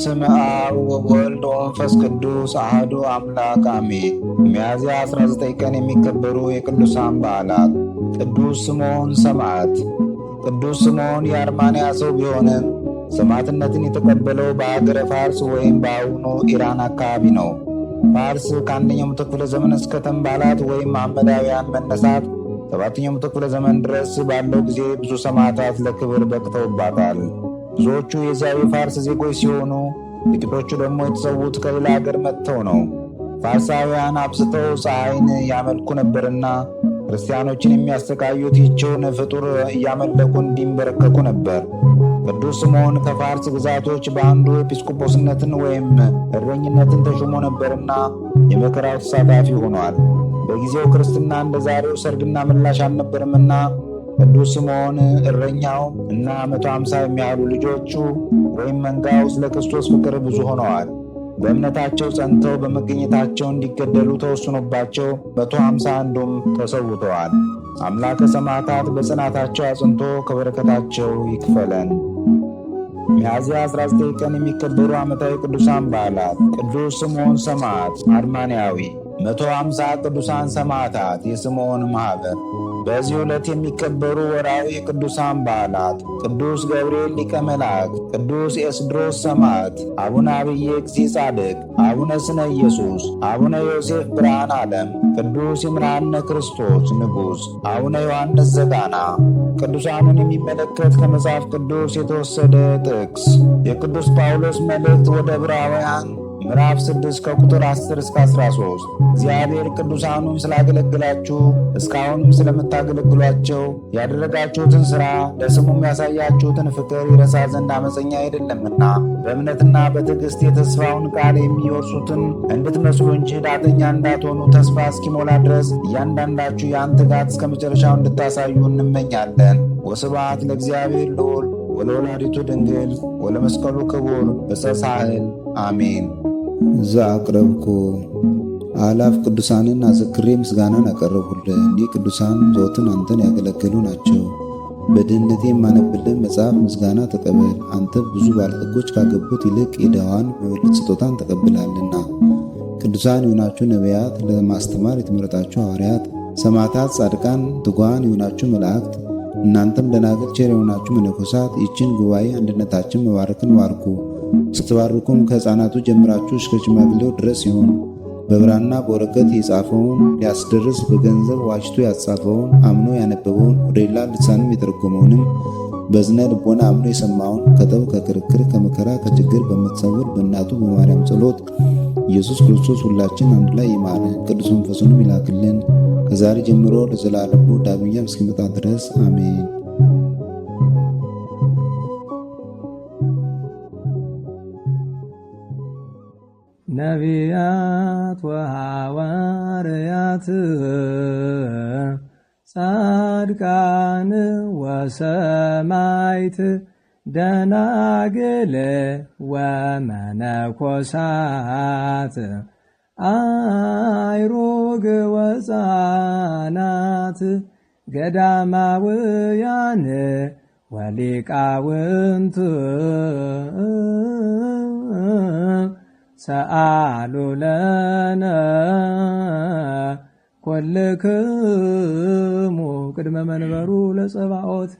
በስመ አብ ወወልድ ወመንፈስ ቅዱስ አሐዱ አምላክ አሜን። ሚያዝያ 19 ቀን የሚከበሩ የቅዱሳን በዓላት፦ ቅዱስ ስምዖን ሰማዕት። ቅዱስ ስምዖን የአርማንያ ሰው ቢሆንም ሰማዕትነትን የተቀበለው በአገረ ፋርስ ወይም በአሁኑ ኢራን አካባቢ ነው። ፋርስ ከአንደኛው መቶ ክፍለ ዘመን እስከ ተንባላት ወይም አመዳውያን መነሳት 7ኛው መቶ ክፍለ ዘመን ድረስ ባለው ጊዜ ብዙ ሰማዕታት ለክብር በቅተውባታል። ብዙዎቹ የዚያው የፋርስ ዜጎች ሲሆኑ ጥቂቶቹ ደግሞ የተሰዉት ከሌላ አገር መጥተው ነው። ፋርሳውያን አብዝተው ፀሐይን ያመልኩ ነበርና ክርስቲያኖችን የሚያሰቃዩት ይህችውን ፍጡር እያመለኩ እንዲንበረከኩ ነበር። ቅዱስ ስምዖን ከፋርስ ግዛቶች በአንዱ ኤጲስቆጶስነትን ወይም እረኝነትን ተሾሞ ነበርና የመከራው ተሳታፊ ሆኗል። በጊዜው ክርስትና እንደ ዛሬው ሰርግና ምላሽ አልነበርምና ቅዱስ ስምዖን እረኛው እና 150 የሚያህሉ ልጆቹ ወይም መንጋው ስለ ክርስቶስ ፍቅር ብዙ ሆነዋል። በእምነታቸው ጸንተው በመገኘታቸው እንዲገደሉ ተወስኖባቸው 151ዱም ተሰውተዋል። አምላከ ሰማዕታት በጽናታቸው አጽንቶ ከበረከታቸው ይክፈለን። ሚያዝያ 19 ቀን የሚከበሩ ዓመታዊ ቅዱሳን በዓላት፦ ቅዱስ ስምዖን ሰማዕት አርማንያዊ። 150 ቅዱሳን ሰማዕታት የስምዖን ማኅበር። በዚህ ዕለት የሚከበሩ ወርኃዊ ቅዱሳን በዓላት፦ ቅዱስ ገብርኤል ሊቀ መላእክት፣ ቅዱስ ኤስድሮስ ሰማዕት፣ አቡነ አብየ እግዚእ ጻድቅ፣ አቡነ ስነ ኢየሱስ፣ አቡነ ዮሴፍ ብርሃነ ዓለም፣ ቅዱስ ይምርሃነ ክርስቶስ ንጉሥ፣ አቡነ ዮሐንስ ዘጋና። ቅዱሳኑን የሚመለከት ከመጽሐፍ ቅዱስ የተወሰደ ጥቅስ የቅዱስ ጳውሎስ መልእክት ወደ ዕብራውያን ምዕራፍ 6 ከቁጥር 10 እስከ 13። እግዚአብሔር ቅዱሳኑን ስላገለግላችሁ እስካሁንም ስለምታገለግሏቸው ያደረጋችሁትን ሥራ ለስሙም ያሳያችሁትን ፍቅር ይረሳ ዘንድ ዓመፀኛ አይደለምና በእምነትና በትዕግሥት የተስፋውን ቃል የሚወርሱትን እንድትመስሉ እንጂ ዳተኛ እንዳትሆኑ ተስፋ እስኪሞላ ድረስ እያንዳንዳችሁ ያን ትጋት እስከ መጨረሻው እንድታሳዩ እንመኛለን። ወስብሐት ለእግዚአብሔር ልዑል ወለወላዲቱ ድንግል ወለመስቀሉ ክቡር በሰሳህል አሜን። ዘአቅረብኩ አላፍ ቅዱሳንን አዘክሬ ምስጋናን አቀረብሁልህ። እኒህ ቅዱሳን ዘወትር አንተን ያገለገሉ ናቸው። በድህነቴ የማነብልህ መጽሐፍ ምስጋና ተቀበል። አንተ ብዙ ባለጠጎች ካገቡት ይልቅ የድሃዋን መበለት ስጦታን ተቀብላለና። ቅዱሳን የሆናችሁ ነቢያት፣ ለማስተማር የተመረጣችሁ ሐዋርያት፣ ሰማዕታት፣ ጻድቃን፣ ትጉሃን የሆናችሁ መላእክት፣ እናንተም ደናግል ቸር የሆናችሁ መነኮሳት ይህችን ጉባኤ አንድነታችን መባረክን ባርኩ። ስትባርኩም ከሕፃናቱ ጀምራችሁ እስከ ሽማግሌው ድረስ ይሁን። በብራና በወረቀት የጻፈውን ሊያስደርስ በገንዘብ ዋጅቶ ያጻፈውን አምኖ ያነበበውን ወደ ሌላ ልሳንም የተረጎመውንም በዝነ ልቦና አምኖ የሰማውን ከጠብ ከክርክር ከመከራ ከችግር በምትሰውር በእናቱ በማርያም ጸሎት ኢየሱስ ክርስቶስ ሁላችን አንድ ላይ ይማረን፣ ቅዱስ መንፈሱንም ይላክልን ከዛሬ ጀምሮ ለዘላለሙ ዳግመኛም እስኪመጣ ድረስ አሜን። ነቢያት ወሐዋርያት ጻድቃን ወሰማዕት ደናግል ወመነኮሳት አይሩግ ወሕፃናት ገዳማውያን ወሊቃውንት ሰአሉ ለነ ኩልክሙ ቅድመ መንበሩ ለጸባኦት